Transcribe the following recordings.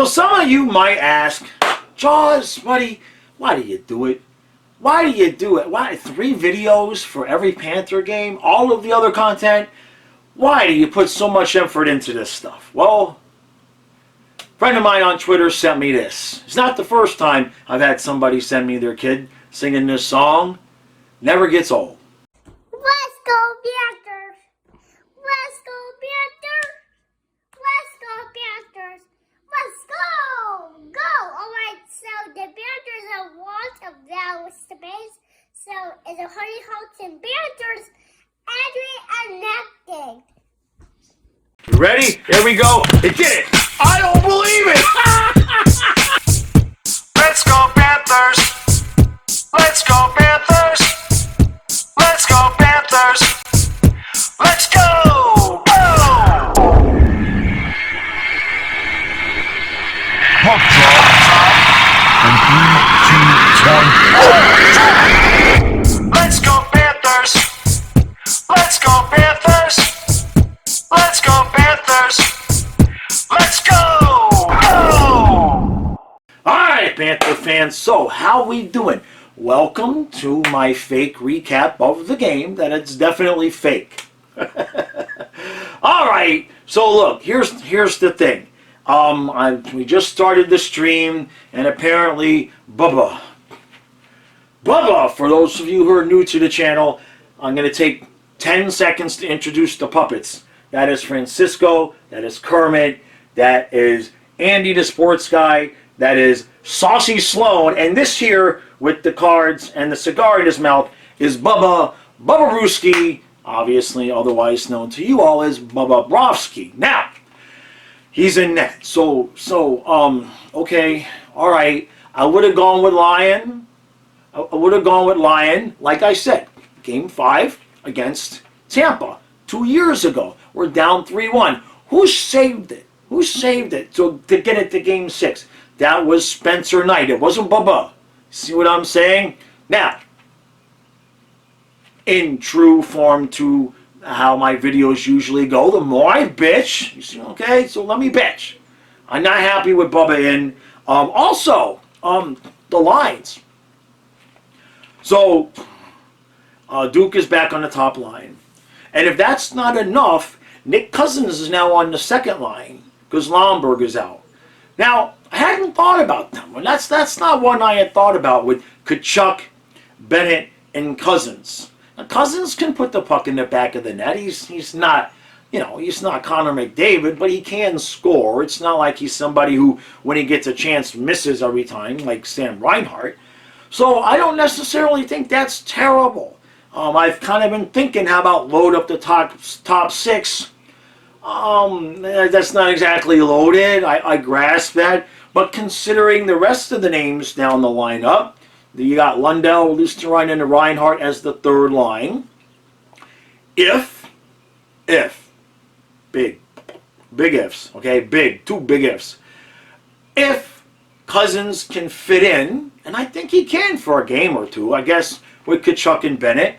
So some of you might ask, Jaws, buddy, why do you do it? Why do you do it? Why 3 videos for every Panther game? All of the other content? Why do you put so much effort into this stuff? Well, a friend of mine on Twitter sent me this. It's not the first time I've had somebody send me their kid singing this song. Never gets old. Let's go Panthers! Let's go Panthers! Let's go Panthers! Let's go! Go! Alright, so the Panthers have lost of that space. So it's a Honey Hawks and Panthers. Adrian and nothing. You ready? Here we go. It did it. I don't believe it. Let's go Panthers! Let's go Panthers! Let's go Panthers! Let's go! Go! Puck drop. And 3, 2, 1. Let's go Panthers! Let's go Panthers! Let's go Panthers! Let's go! Go! Alright, Panther fans. So, how we doing? Welcome to my fake recap of the game that it's definitely fake. Alright, so look, here's the thing. We just started the stream, and apparently Bubba, for those of you who are new to the channel, I'm going to take 10 seconds to introduce the puppets. That is Francisco, that is Kermit, that is Andy the sports guy, that is Saucy Sloan, and this here with the cards and the cigar in his mouth is Bubba Rooski, obviously otherwise known to you all as Bubba Brovsky. Now, he's in net. So, okay, all right. I would have gone with Lion. Like I said, Game 5 against Tampa 2 years ago. We're down 3-1. Who saved it? Who saved it to get it to Game 6? That was Spencer Knight. It wasn't Bubba. See what I'm saying? Now, in true form to how my videos usually go, the more I bitch, you see, okay, so let me bitch. I'm not happy with Bubba in. Also, the lines. So, Duke is back on the top line. And if that's not enough, Nick Cousins is now on the second line because Lomberg is out. Now, I hadn't thought about them. And that's not one I had thought about with Tkachuk, Bennett, and Cousins. Now, Cousins can put the puck in the back of the net. He's not, he's not Connor McDavid, but he can score. It's not like he's somebody who, when he gets a chance, misses every time, like Sam Reinhart. So I don't necessarily think that's terrible. I've kind of been thinking, how about load up the top 6? That's not exactly loaded. I grasp that. But considering the rest of the names down the lineup, you got Lundell, Lustenrein, and Reinhardt as the third line. If, big ifs, okay, two big ifs. If Cousins can fit in, and I think he can for a game or two, I guess, with Tkachuk and Bennett,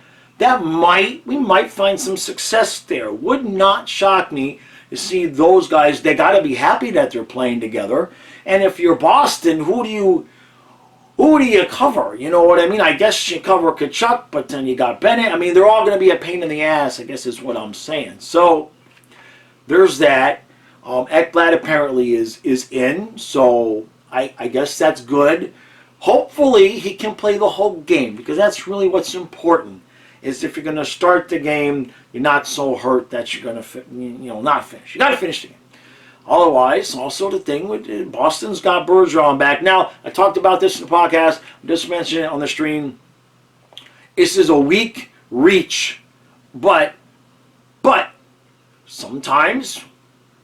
we might find some success there. Would not shock me to see those guys. They got to be happy that they're playing together. And if you're Boston, who do you cover? You know what I mean? I guess you cover Tkachuk, but then you got Bennett. I mean, they're all going to be a pain in the ass, I guess is what I'm saying. So there's that. Ekblad apparently is in, so I guess that's good. Hopefully he can play the whole game, because that's really what's important. Is if you're going to start the game, you're not so hurt that you're going to not finish. You got to finish the game. Otherwise, also the thing with Boston's got Bergeron back. Now, I talked about this in the podcast. I just mentioned it on the stream. This is a weak reach, but sometimes,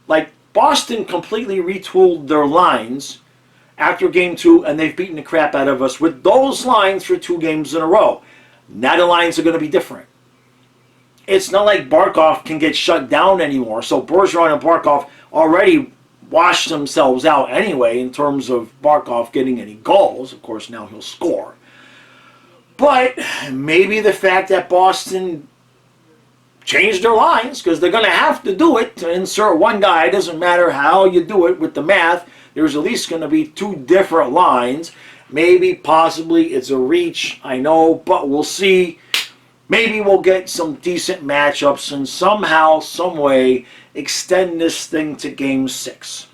like Boston completely retooled their lines after Game 2, and they've beaten the crap out of us with those lines for 2 games in a row. Now the lines are going to be different. It's not like Barkov can get shut down anymore. So Bergeron and Barkov already washed themselves out anyway in terms of Barkov getting any goals. Of course, now he'll score. But maybe the fact that Boston changed their lines, because they're going to have to do it to insert one guy. It doesn't matter how you do it with the math. there's at least going to be 2 different lines. Maybe, possibly, it's a reach, I know, but we'll see. Maybe we'll get some decent matchups and somehow, some way, extend this thing to Game 6.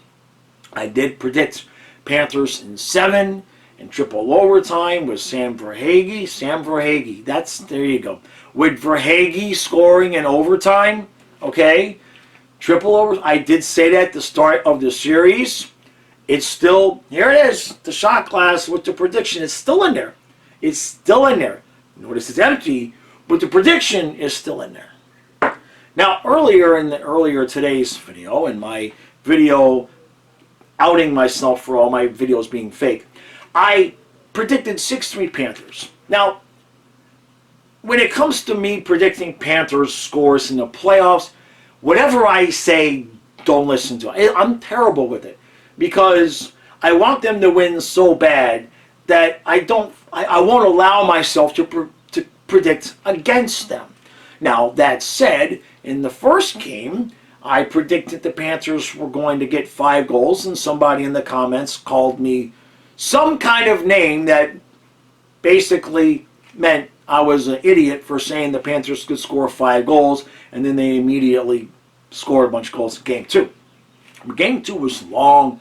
I did predict Panthers in 7 in triple overtime with Sam Verhaeghe. There you go. With Verhaeghe scoring in overtime, okay, triple overtime. I did say that at the start of the series. It's still, here it is, the shot glass with the prediction. It's still in there. It's still in there. Notice it's empty, but the prediction is still in there. Now, earlier today's video, in my video outing myself for all my videos being fake, I predicted 6-3 Panthers. Now, when it comes to me predicting Panthers scores in the playoffs, whatever I say, don't listen to it. I'm terrible with it because I want them to win so bad that I won't allow myself to predict against them. Now, that said, in the first game, I predicted the Panthers were going to get 5 goals, and somebody in the comments called me some kind of name that basically meant I was an idiot for saying the Panthers could score 5 goals, and then they immediately scored a bunch of goals in Game 2. Game 2 was long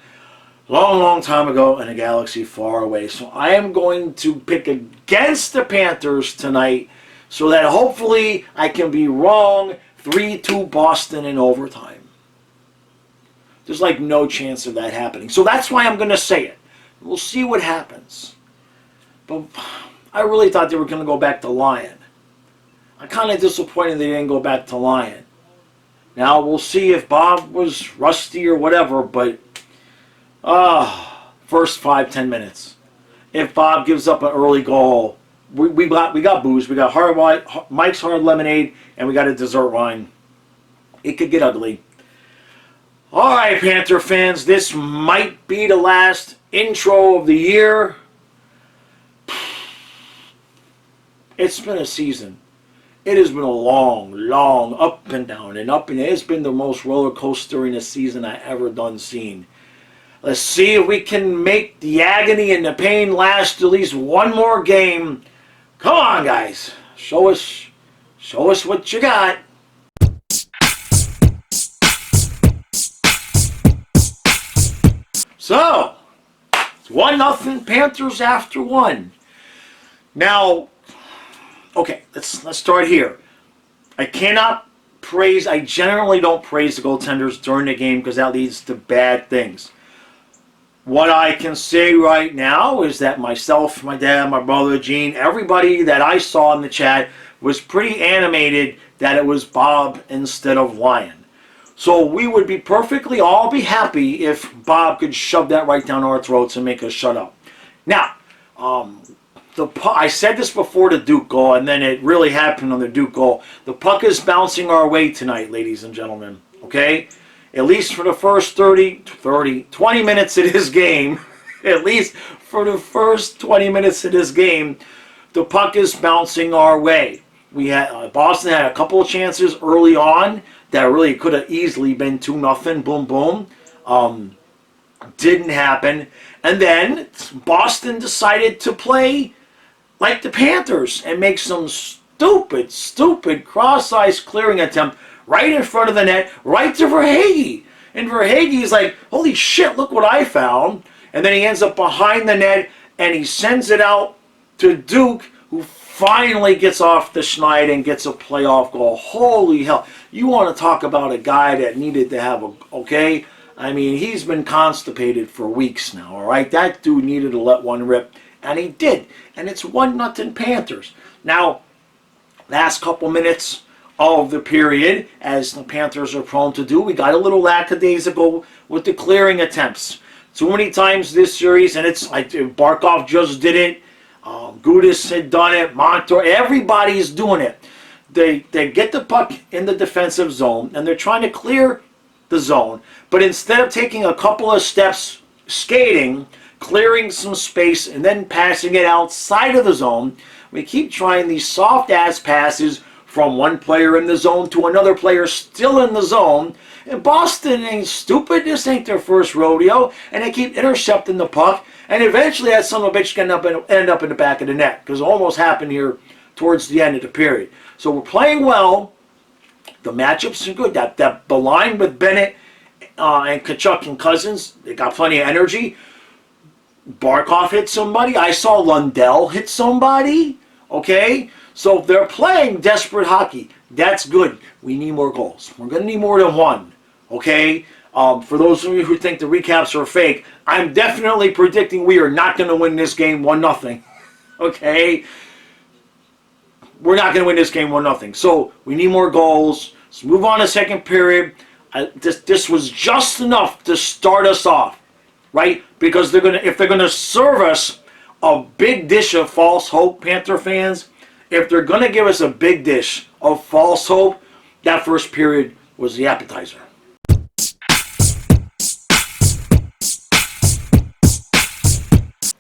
time ago in a galaxy far away, so I am going to pick against the Panthers tonight so that hopefully I can be wrong. 3-2 Boston in overtime. There's like no chance of that happening. So that's why I'm going to say it. We'll see what happens. But I really thought they were going to go back to Lion. I'm kind of disappointed they didn't go back to Lion. Now we'll see if Bob was rusty or whatever, but first 5-10 minutes. If Bob gives up an early goal, we got booze, we got Mike's Hard Lemonade, and we got a dessert wine. It could get ugly. All right, Panther fans, this might be the last intro of the year. It's been a season. It has been a long up and down and up, and it's been the most roller coastering season I ever done seen. Let's see if we can make the agony and the pain last at least one more game. Come on, guys. Show us what you got. So, it's 1-0 Panthers after 1. Now, okay, let's start here. I generally don't praise the goaltenders during the game because that leads to bad things. What I can say right now is that myself, my dad, my brother, Gene, everybody that I saw in the chat was pretty animated that it was Bob instead of Lion. So we would be all be happy if Bob could shove that right down our throats and make us shut up. Now, I said this before the Duke goal, and then it really happened on the Duke goal. The puck is bouncing our way tonight, ladies and gentlemen. Okay? At least for the first 20 minutes of this game, at least for the first 20 minutes of this game, the puck is bouncing our way. Boston had a couple of chances early on that really could have easily been 2-0, boom, boom. Didn't happen. And then Boston decided to play like the Panthers and make some stupid cross-ice clearing attempt right in front of the net, right to Verhaeghe. And Verhaeghe's like, holy shit, look what I found. And then he ends up behind the net, and he sends it out to Duke, who finally gets off the schneid and gets a playoff goal. Holy hell. You want to talk about a guy that needed to have okay? I mean, he's been constipated for weeks now, all right? That dude needed to let one rip, and he did. And it's 1-0 Panthers. Now, last couple minutes of the period, as the Panthers are prone to do, we got a little lackadaisical with the clearing attempts. Too many times this series, and it's like Barkov just did it. Gudis had done it. Montour, everybody's doing it. They get the puck in the defensive zone, and they're trying to clear the zone. But instead of taking a couple of steps skating, clearing some space, and then passing it outside of the zone, we keep trying these soft-ass passes from one player in the zone to another player still in the zone. And Boston ain't stupid. This ain't their first rodeo. And they keep intercepting the puck. And eventually that son of a bitch can end up in the back of the net. Because it almost happened here towards the end of the period. So we're playing well. The matchups are good. The line with Bennett and Kachuk and Cousins, they got plenty of energy. Barkov hit somebody. I saw Lundell hit somebody. Okay? So they're playing desperate hockey. That's good. We need more goals. We're going to need more than one. Okay? For those of you who think the recaps are fake, I'm definitely predicting we are not going to win this game 1-0. Okay? We're not going to win this game 1-0. So we need more goals. Let's move on to second period. This was just enough to start us off. Right? Because if they're gonna serve us a big dish of false hope, Panther fans, if they're gonna give us a big dish of false hope, that first period was the appetizer.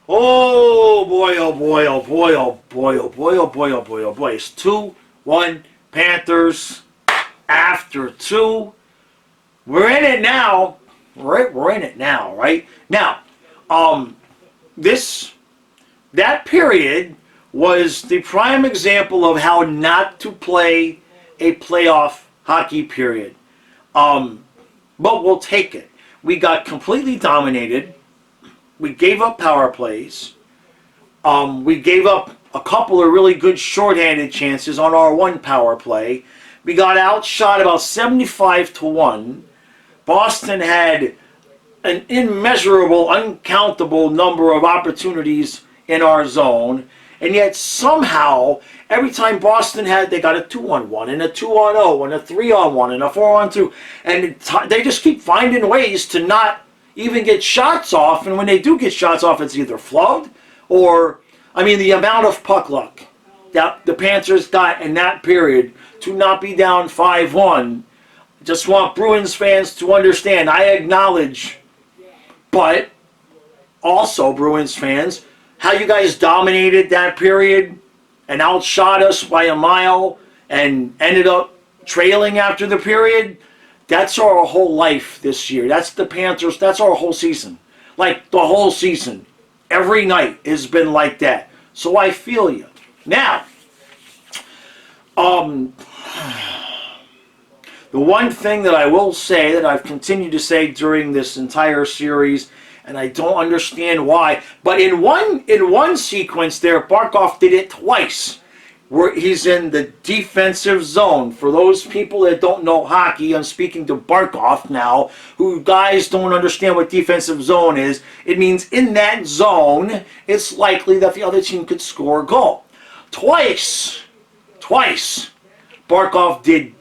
Oh boy, oh boy, oh boy, oh boy, oh boy, oh boy, oh boy, oh boy. It's 2-1 Panthers after 2. We're in it now. We're in it now, right? Now, that period was the prime example of how not to play a playoff hockey period. But we'll take it. We got completely dominated. We gave up power plays. We gave up a couple of really good shorthanded chances on our one power play. We got outshot about 75-1. Boston had an immeasurable, uncountable number of opportunities in our zone, and yet somehow, every time Boston they got a 2-on-1, and a 2-on-0, and a 3-on-1, and a 4-on-2, and they just keep finding ways to not even get shots off, and when they do get shots off, it's either flubbed, or, the amount of puck luck that the Panthers got in that period to not be down 5-1. Just want Bruins fans to understand, I acknowledge, but also Bruins fans, how you guys dominated that period and outshot us by a mile and ended up trailing after the period. That's our whole life this year. That's the Panthers. That's our whole season. Like the whole season. Every night has been like that. So I feel you. Now, the one thing that I will say that I've continued to say during this entire series, and I don't understand why, but in one sequence there, Barkov did it twice, where he's in the defensive zone. For those people that don't know hockey, I'm speaking to Barkov now, who guys don't understand what defensive zone is. It means in that zone, it's likely that the other team could score a goal. Twice, Barkov did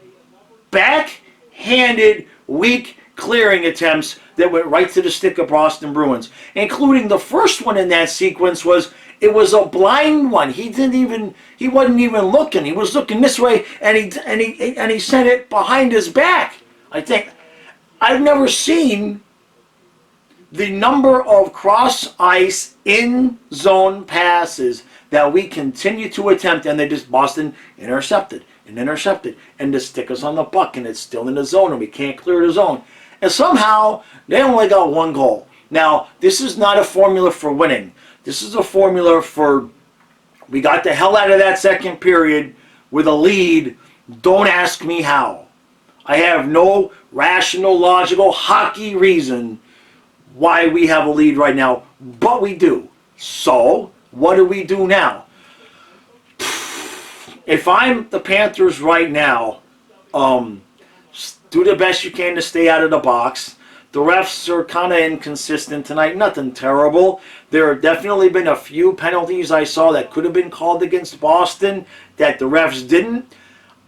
backhanded, weak clearing attempts that went right to the stick of Boston Bruins, including the first one in that sequence was a blind one. He wasn't even looking. He was looking this way, and he sent it behind his back. I think I've never seen the number of cross ice in zone passes that we continue to attempt, and Boston intercepted and to stick us on the puck, and it's still in the zone and we can't clear the zone, and somehow they only got one goal. Now, this is not a formula for winning. This is a formula for we got the hell out of that second period with a lead. Don't ask me how. I have no rational, logical hockey reason why we have a lead right now, but we do. So what do we do now? If I'm the Panthers right now, do the best you can to stay out of the box. The refs are kind of inconsistent tonight. Nothing terrible. There have definitely been a few penalties I saw that could have been called against Boston that the refs didn't.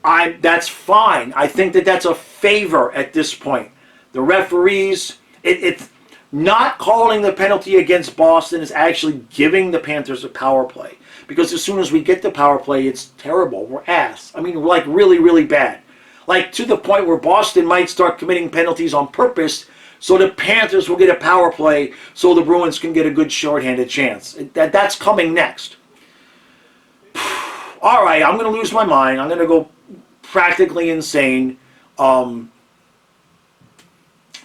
That's fine. I think that's a favor at this point. The referees, it's not calling the penalty against Boston is actually giving the Panthers a power play. Because as soon as we get the power play, it's terrible. We're ass. We're like really, really bad. Like to the point where Boston might start committing penalties on purpose so the Panthers will get a power play so the Bruins can get a good shorthanded chance. That's coming next. All right, I'm going to lose my mind. I'm going to go practically insane.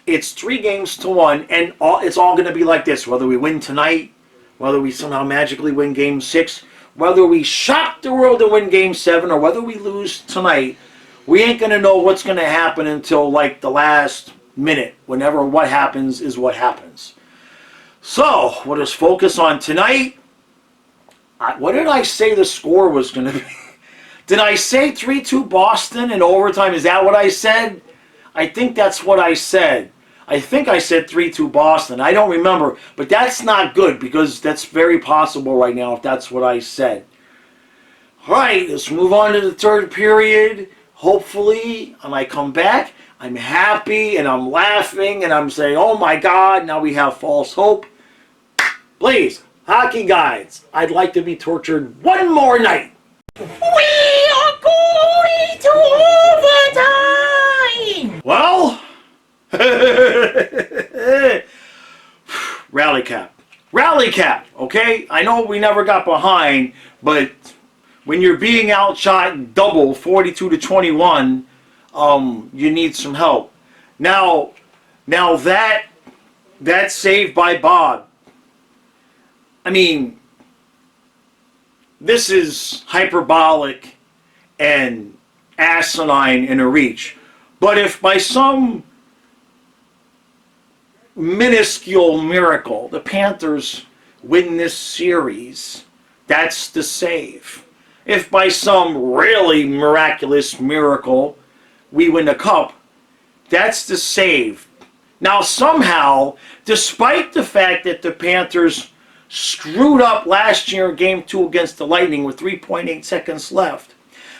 It's 3-1, and it's all going to be like this. Whether we win tonight, whether we somehow magically win Game 6, whether we shock the world and win Game 7, or whether we lose tonight, we ain't going to know what's going to happen until like the last minute. Whenever what happens is what happens. So, let us focus on tonight. What did I say the score was going to be? Did I say 3-2 Boston in overtime? Is that what I said? I think that's what I said. I think I said 3-2 Boston. I don't remember. But that's not good because that's very possible right now if that's what I said. All right, let's move on to the third period. Hopefully, when I come back, I'm happy and I'm laughing and I'm saying, oh my God, now we have false hope. Please, hockey guides, I'd like to be tortured one more night. We are going to overtime! Well, rally cap. Rally cap, okay? I know we never got behind, but when you're being outshot double, 42-21, you need some help. Now that save by Bob, I mean, this is hyperbolic and asinine in a reach. But if by some minuscule miracle the Panthers win this series, that's the save. If by some really miraculous miracle we win the cup, that's the save. Now somehow, despite the fact that the Panthers screwed up last year in Game 2 against the Lightning with 3.8 seconds left,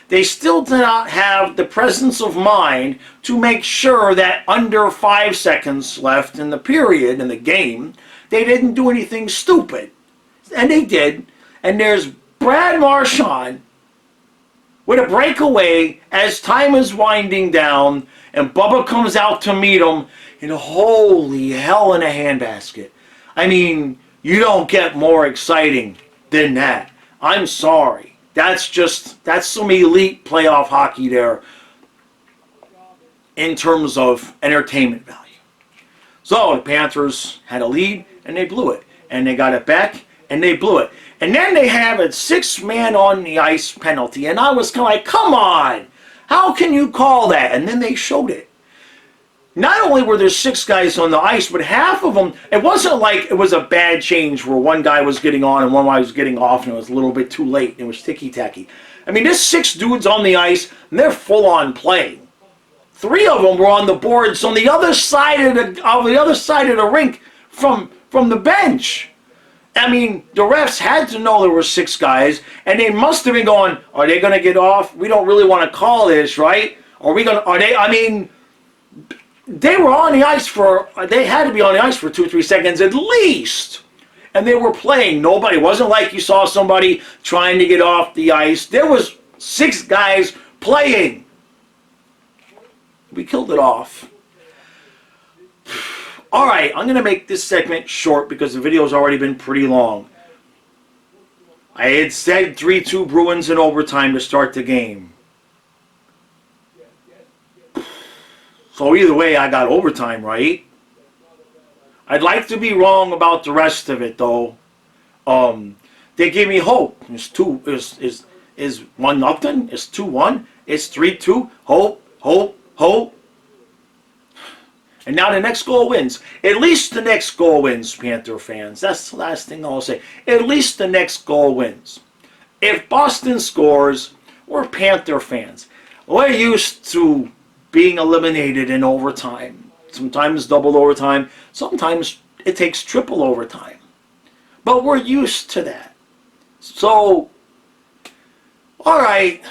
they still did not have the presence of mind to make sure that under 5 seconds left in the period, in the game, they didn't do anything stupid. And they did. And there's Brad Marchand with a breakaway as time is winding down, and Bubba comes out to meet him, and holy hell in a handbasket. I mean, you don't get more exciting than that. I'm sorry. That's some elite playoff hockey there in terms of entertainment value. So the Panthers had a lead and they blew it. And they got it back and they blew it. And then they have a 6-man on the ice penalty. And I was kind of like, come on, how can you call that? And then they showed it. Not only were there 6 guys on the ice, but half of them, it wasn't like it was a bad change where one guy was getting on and one guy was getting off and it was a little bit too late and it was ticky-tacky. I mean, there's 6 dudes on the ice and they're full-on playing. 3 of them were on the boards on the other side of the rink from the bench. I mean, the refs had to know there were 6 guys, and they must have been going, are they going to get off? We don't really want to call this, right? They were on the ice they had to be on the ice for 2-3 seconds at least. And they were playing. Nobody, it wasn't like you saw somebody trying to get off the ice. There was 6 guys playing. We killed it off. All right, I'm going to make this segment short because the video's already been pretty long. I had said 3-2 Bruins in overtime to start the game. So either way, I got overtime right. I'd like to be wrong about the rest of it, though. They gave me hope. It's 1-0. It's 2-1. It's 3-2. Hope. And now the next goal wins. At least the next goal wins, Panther fans. That's the last thing I'll say. At least the next goal wins. If Boston scores, we're Panther fans. We're used to being eliminated in overtime. Sometimes double overtime. Sometimes it takes triple overtime. But we're used to that. So, all right.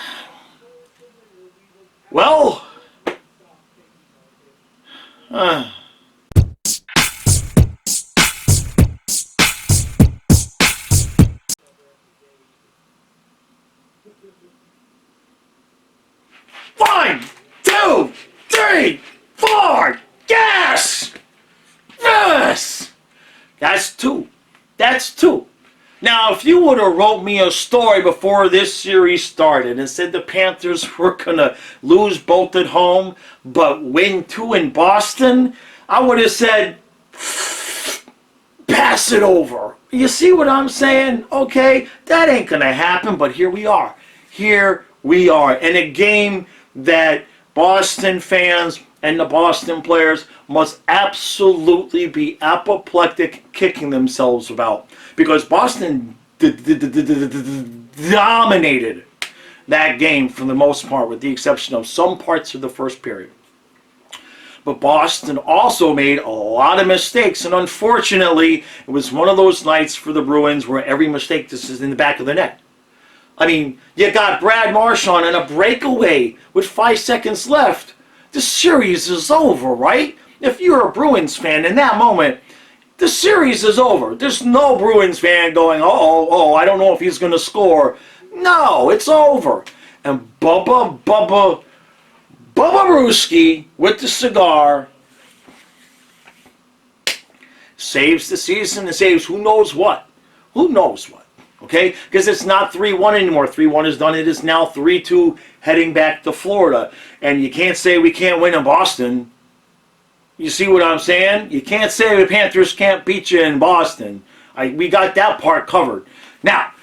Well, One, 2, 3, 4. Yes! Yes! That's 2. Now, if you would have wrote me a story before this series started and said the Panthers were going to lose both at home but win 2 in Boston, I would have said, pass it over. You see what I'm saying? Okay, that ain't going to happen, but here we are. Here we are in a game that Boston fans and the Boston players must absolutely be apoplectic kicking themselves about, because Boston dominated that game for the most part, with the exception of some parts of the first period. But Boston also made a lot of mistakes, and unfortunately, it was one of those nights for the Bruins where every mistake just is in the back of the net. I mean, you got Brad Marchand on a breakaway with 5 seconds left. The series is over, right? If you're a Bruins fan in that moment, the series is over. There's no Bruins fan going, oh, I don't know if he's going to score. No, it's over. And Bubba Brewski with the cigar saves the season and saves who knows what. Who knows what. Okay? Because it's not 3-1 anymore. 3-1 is done. It is now 3-2 heading back to Florida. And you can't say we can't win in Boston. You see what I'm saying? You can't say the Panthers can't beat you in Boston. We got that part covered. Now,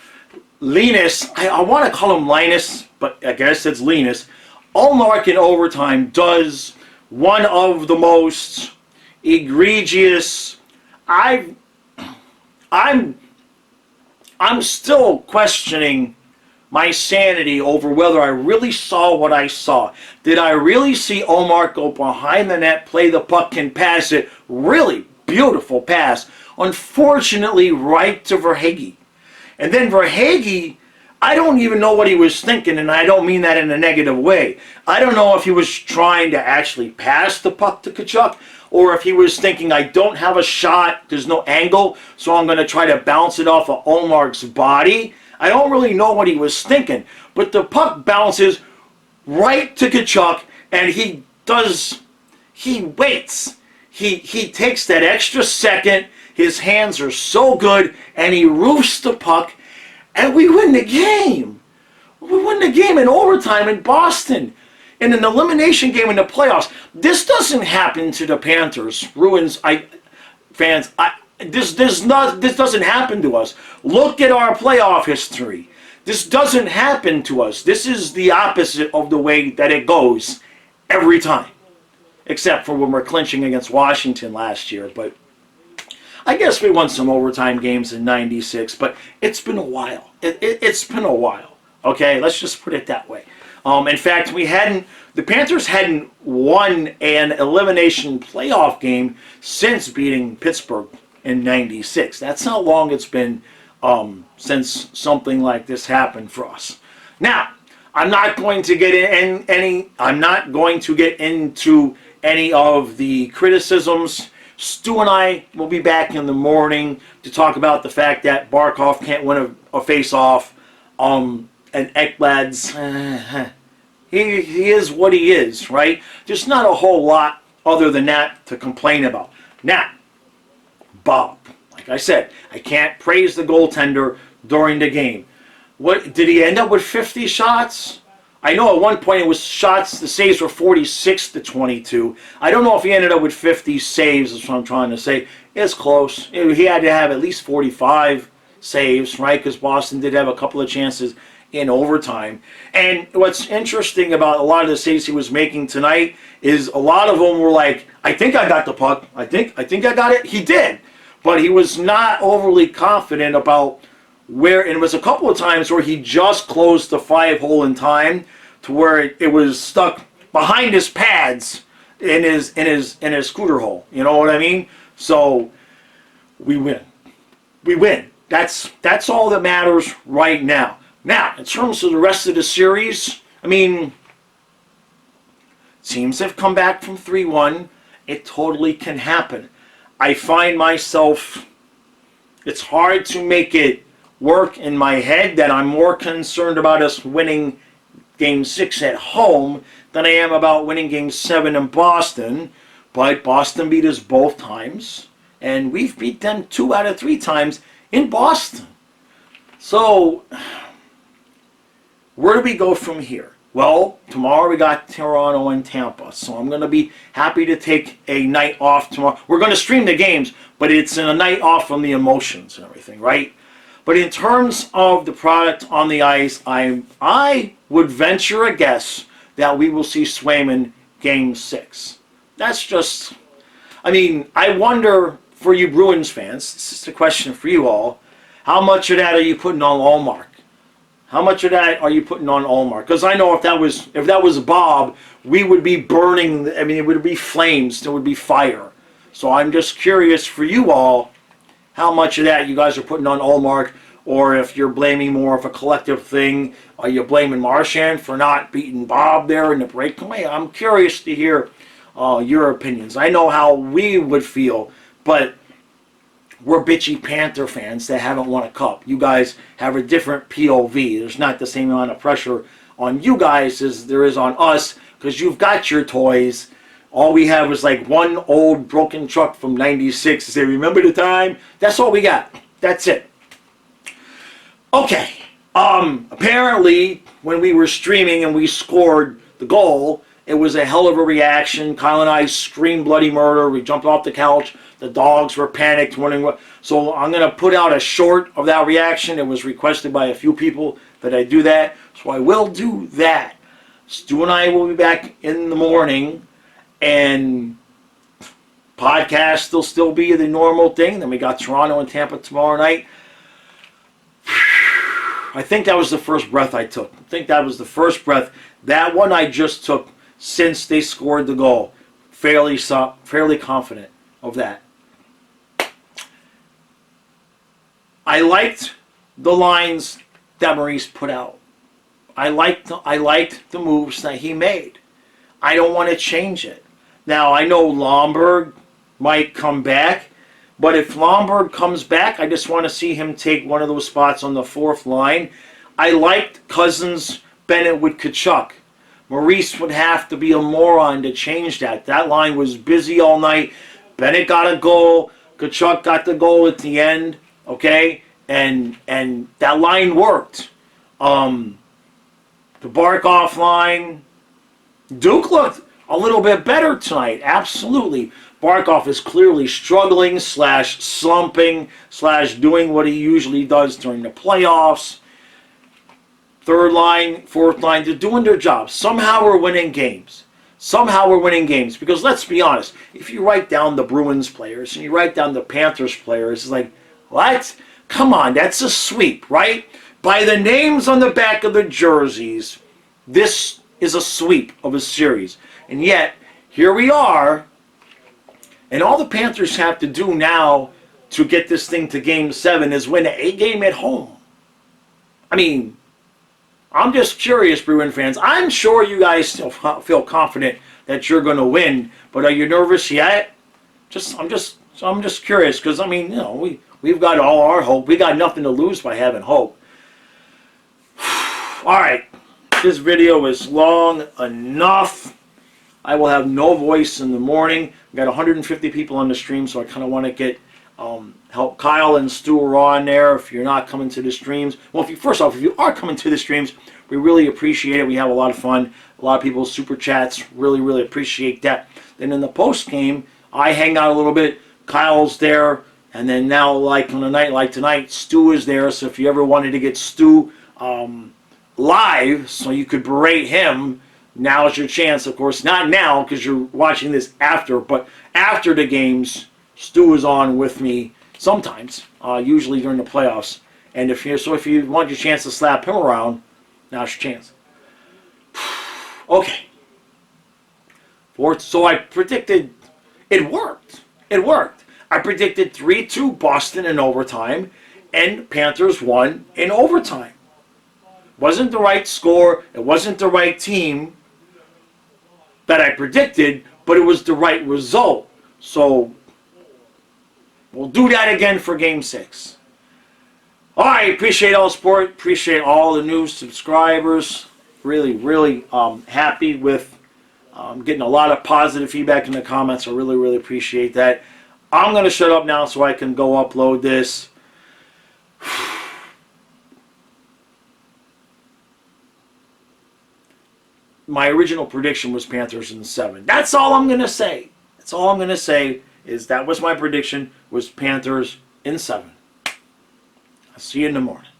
Linus, I want to call him Linus, but I guess it's Linus. Ullmark in overtime does one of the most egregious. I'm still questioning my sanity over whether I really saw what I saw. Did I really see Ullmark go behind the net, play the puck, and pass it? Really beautiful pass. Unfortunately, right to Verhaeghe. And then Verhaeghe, I don't even know what he was thinking, and I don't mean that in a negative way. I don't know if he was trying to actually pass the puck to Tkachuk, or if he was thinking, I don't have a shot, there's no angle, so I'm going to try to bounce it off of Ullmark's body. I don't really know what he was thinking, but the puck bounces right to Tkachuk, and he waits. He takes that extra second, his hands are so good, and he roofs the puck, and we win the game. We win the game in overtime in Boston, in an elimination game in the playoffs. This doesn't happen to the Panthers, Bruins fans. This doesn't happen to us. Look at our playoff history. This doesn't happen to us. This is the opposite of the way that it goes every time, except for when we're clinching against Washington last year. But I guess we won some overtime games in '96, but it's been a while. It's been a while. Okay, let's just put it that way. In fact, the Panthers hadn't won an elimination playoff game since beating Pittsburgh in '96. That's how long it's been since something like this happened for us. Now, I'm not going to get into any of the criticisms. Stu and I will be back in the morning to talk about the fact that Barkov can't win a face-off, and Ekblad's he is what he is, right? There's not a whole lot other than that to complain about. Now, Bob, like I said, I can't praise the goaltender during the game. What did he end up with 50 shots? I know at one point it was shots, the saves were 46-22. I don't know if he ended up with 50 saves, is what I'm trying to say. It's close. He had to have at least 45 saves, right? Because Boston did have a couple of chances in overtime. And what's interesting about a lot of the saves he was making tonight is a lot of them were like, I think I got the puck. I think I got it. He did. But he was not overly confident about where, and it was a couple of times where he just closed the 5-hole in time to where it was stuck behind his pads in his scooter hole. You know what I mean? So we win. We win. That's all that matters right now. Now, in terms of the rest of the series, I mean, teams have come back from 3-1. It totally can happen. I find myself, it's hard to make it work in my head that I'm more concerned about us winning Game 6 at home than I am about winning Game 7 in Boston. But Boston beat us both times, and we've beat them 2 out of 3 times in Boston. So, where do we go from here? Well, tomorrow we got Toronto and Tampa, so I'm going to be happy to take a night off tomorrow. We're going to stream the games, but it's a night off from the emotions and everything, right? But in terms of the product on the ice, I would venture a guess that we will see Swayman Game 6. That's just, I mean, I wonder, for you Bruins fans, this is a question for you all, how much of that are you putting on Allmark? How much of that are you putting on Allmark? Because I know if that was Bob, we would be burning. I mean, it would be flames. There would be fire. So I'm just curious for you all, how much of that you guys are putting on Allmark, or if you're blaming more of a collective thing. Are you blaming Marchand for not beating Bob there in the breakaway? I'm curious to hear your opinions. I know how we would feel, but we're bitchy Panther fans that haven't won a cup. You guys have a different POV. There's not the same amount of pressure on you guys as there is on us, because you've got your toys. All we have is like one old broken truck from '96 to say, remember the time? That's all we got. That's it. Okay. Apparently, when we were streaming and we scored the goal, it was a hell of a reaction. Kyle and I screamed bloody murder. We jumped off the couch. The dogs were panicked, wondering what. So I'm going to put out a short of that reaction. It was requested by a few people that I do that. So I will do that. Stu and I will be back in the morning, and podcast will still be the normal thing. Then we got Toronto and Tampa tomorrow night. I think that was the first breath I took. I think that was the first breath. That one I just took since they scored the goal. Fairly confident of that. I liked the lines that Maurice put out. I liked the moves that he made. I don't want to change it. Now, I know Lomberg might come back, but if Lomberg comes back, I just want to see him take one of those spots on the fourth line. I liked Cousins, Bennett with Tkachuk. Maurice would have to be a moron to change that. That line was busy all night. Bennett got a goal. Tkachuk got the goal at the end. Okay? And that line worked. The Barkov line. Duke looked a little bit better tonight. Absolutely. Barkov is clearly struggling / slumping / doing what he usually does during the playoffs. Third line, fourth line, they're doing their job. Somehow we're winning games. Somehow we're winning games. Because let's be honest, if you write down the Bruins players and you write down the Panthers players, it's like, what? Come on, that's a sweep, right? By the names on the back of the jerseys, this is a sweep of a series. And yet, here we are, and all the Panthers have to do now to get this thing to Game 7 is win a game at home. I mean, I'm just curious, Bruin fans. I'm sure you guys still feel confident that you're going to win, but are you nervous yet? I'm just curious, because I mean, you know, we've got all our hope. We got nothing to lose by having hope. All right, this video is long enough. I will have no voice in the morning. We got 150 people on the stream, so I kind of want to get help. Kyle and Stu are on there. If you're not coming to the streams, well, first off, if you are coming to the streams, we really appreciate it. We have a lot of fun. A lot of people super chats. Really, really appreciate that. Then in the post game, I hang out a little bit. Kyle's there, and then now, like on a night like tonight, Stu is there. So if you ever wanted to get Stu live, so you could berate him, now is your chance. Of course, not now because you're watching this after, but after the games, Stu is on with me sometimes, usually during the playoffs. And if you want your chance to slap him around, now's your chance. Okay. So I predicted, it worked. It worked. I predicted 3-2 Boston in overtime, and Panthers won in overtime. Wasn't the right score. It wasn't the right team that I predicted, but it was the right result. So we'll do that again for Game 6. All right, appreciate all the support. Appreciate all the new subscribers. Really, really happy with getting a lot of positive feedback in the comments. I really, really appreciate that. I'm going to shut up now so I can go upload this. my original prediction was Panthers in 7. That's all I'm going to say. That's all I'm going to say is that was my prediction, was Panthers in 7. I'll see you in the morning.